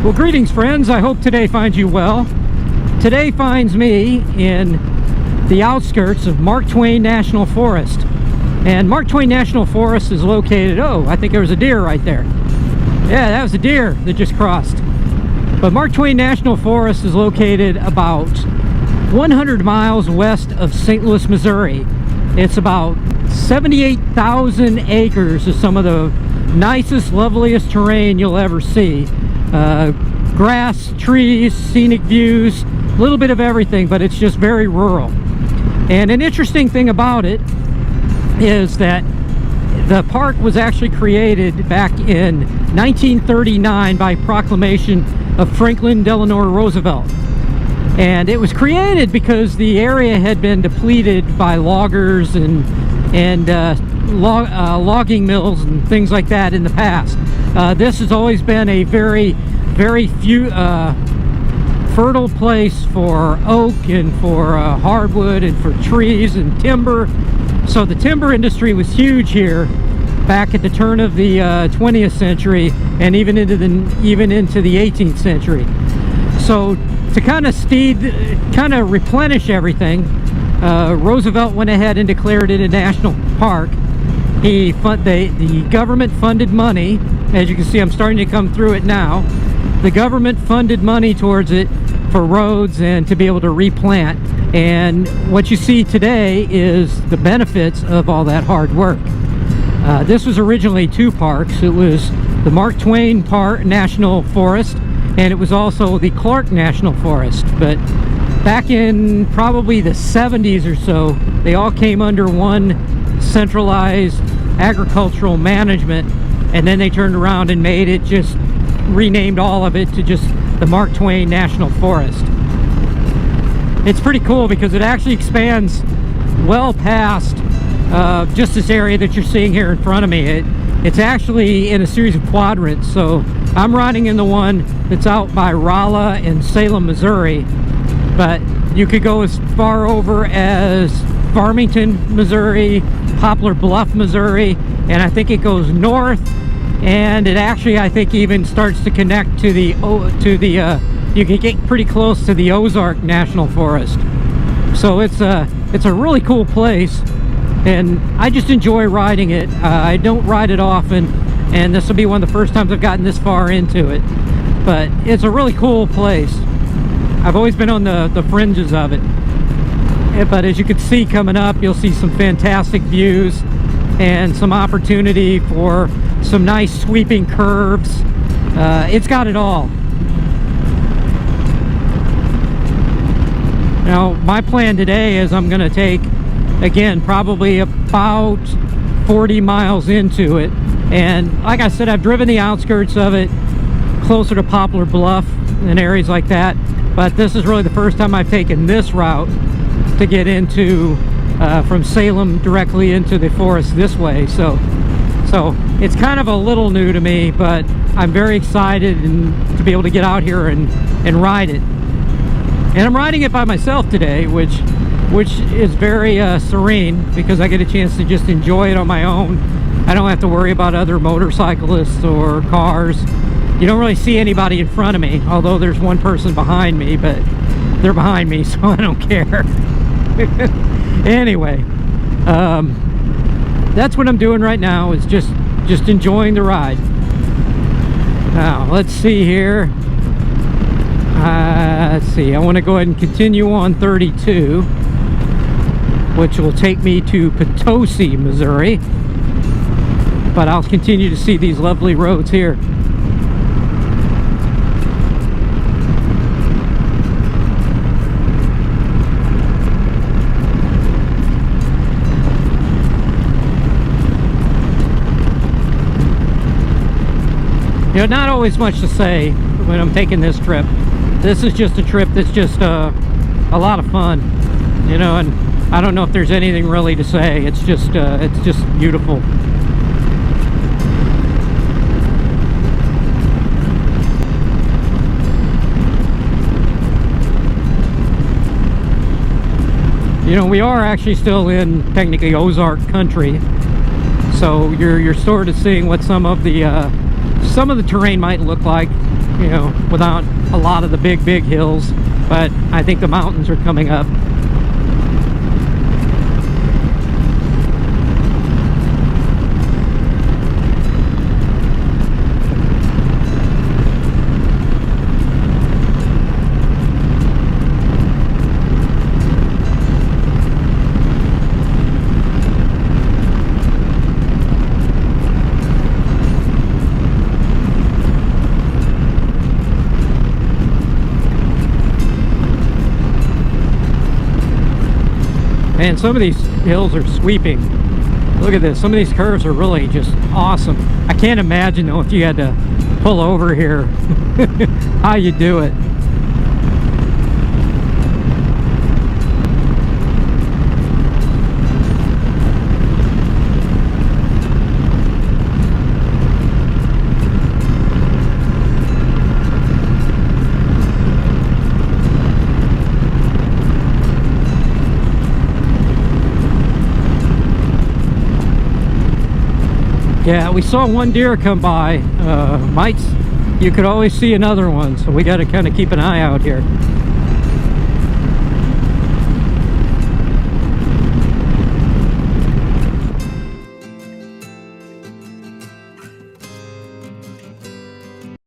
Well, greetings friends, I hope today finds you well. Today finds me in the outskirts of Mark Twain National Forest. And Mark Twain National Forest is located, oh, I think there was a deer right there. Yeah, that was a deer that just crossed. But Mark Twain National Forest is located about 100 miles west of St. Louis, Missouri. It's about 78,000 acres of some of the nicest, loveliest terrain you'll ever see. Grass, trees, scenic views, a little bit of everything, but it's just very rural. And an interesting thing about it is that the park was actually created back in 1939 by proclamation of Franklin Delano Roosevelt. And it was created because the area had been depleted by loggers and logging mills and things like that in the past. This has always been a very fertile place for oak and for hardwood and for trees and timber. So the timber industry was huge here back at the turn of the 20th century and even into the 18th century. So to kind of replenish everything, Roosevelt went ahead and declared it a national park. The government funded money. As you can see, I'm starting to come through it now. The government funded money towards it for roads and to be able to replant. And what you see today is the benefits of all that hard work. This was originally two parks. It was the Mark Twain National Forest, and it was also the Clark National Forest. But back in probably the 70s or so, they all came under one centralized agricultural management, and then they turned around and renamed all of it to just the Mark Twain National Forest. It's pretty cool because it actually expands well past just this area that you're seeing here in front of me. It's actually in a series of quadrants, so I'm riding in the one that's out by Rolla and Salem, Missouri, but you could go as far over as Farmington, Missouri, Poplar Bluff, Missouri, and I think it goes north, and it actually, I think, even starts to connect to you can get pretty close to the Ozark National Forest. So it's a really cool place, and I just enjoy riding it. I don't ride it often, and this will be one of the first times I've gotten this far into it, but it's a really cool place. I've always been on the fringes of it, but as you can see coming up, you'll see some fantastic views and some opportunity for some nice sweeping curves. It's got it all. Now my plan today is I'm going to take, again, probably about 40 miles into it, and like I said, I've driven the outskirts of it closer to Poplar Bluff and areas like that, but this is really the first time I've taken this route to get into from Salem directly into the forest this way. So it's kind of a little new to me, but I'm very excited to be able to get out here and ride it. And I'm riding it by myself today, which is very serene, because I get a chance to just enjoy it on my own. I don't have to worry about other motorcyclists or cars. You don't really see anybody in front of me, although there's one person behind me, but they're behind me, so I don't care. Anyway, that's what I'm doing right now, is just enjoying the ride. Now let's see here. Let's see, I want to go ahead and continue on 32, which will take me to Potosi, Missouri, but I'll continue to see these lovely roads here. You know, not always much to say when I'm taking this trip. This is just a trip that's just a lot of fun, you know, and I don't know if there's anything really to say. It's just beautiful. You know, we are actually still in technically Ozark country, so you're sort of seeing what some of the some of the terrain might look like, you know, without a lot of the big hills, but I think the mountains are coming up. Man, some of these hills are sweeping. Look at this. Some of these curves are really just awesome. I can't imagine though if you had to pull over here how you do it. Yeah, we saw one deer come by. You could always see another one, so we got to kind of keep an eye out here.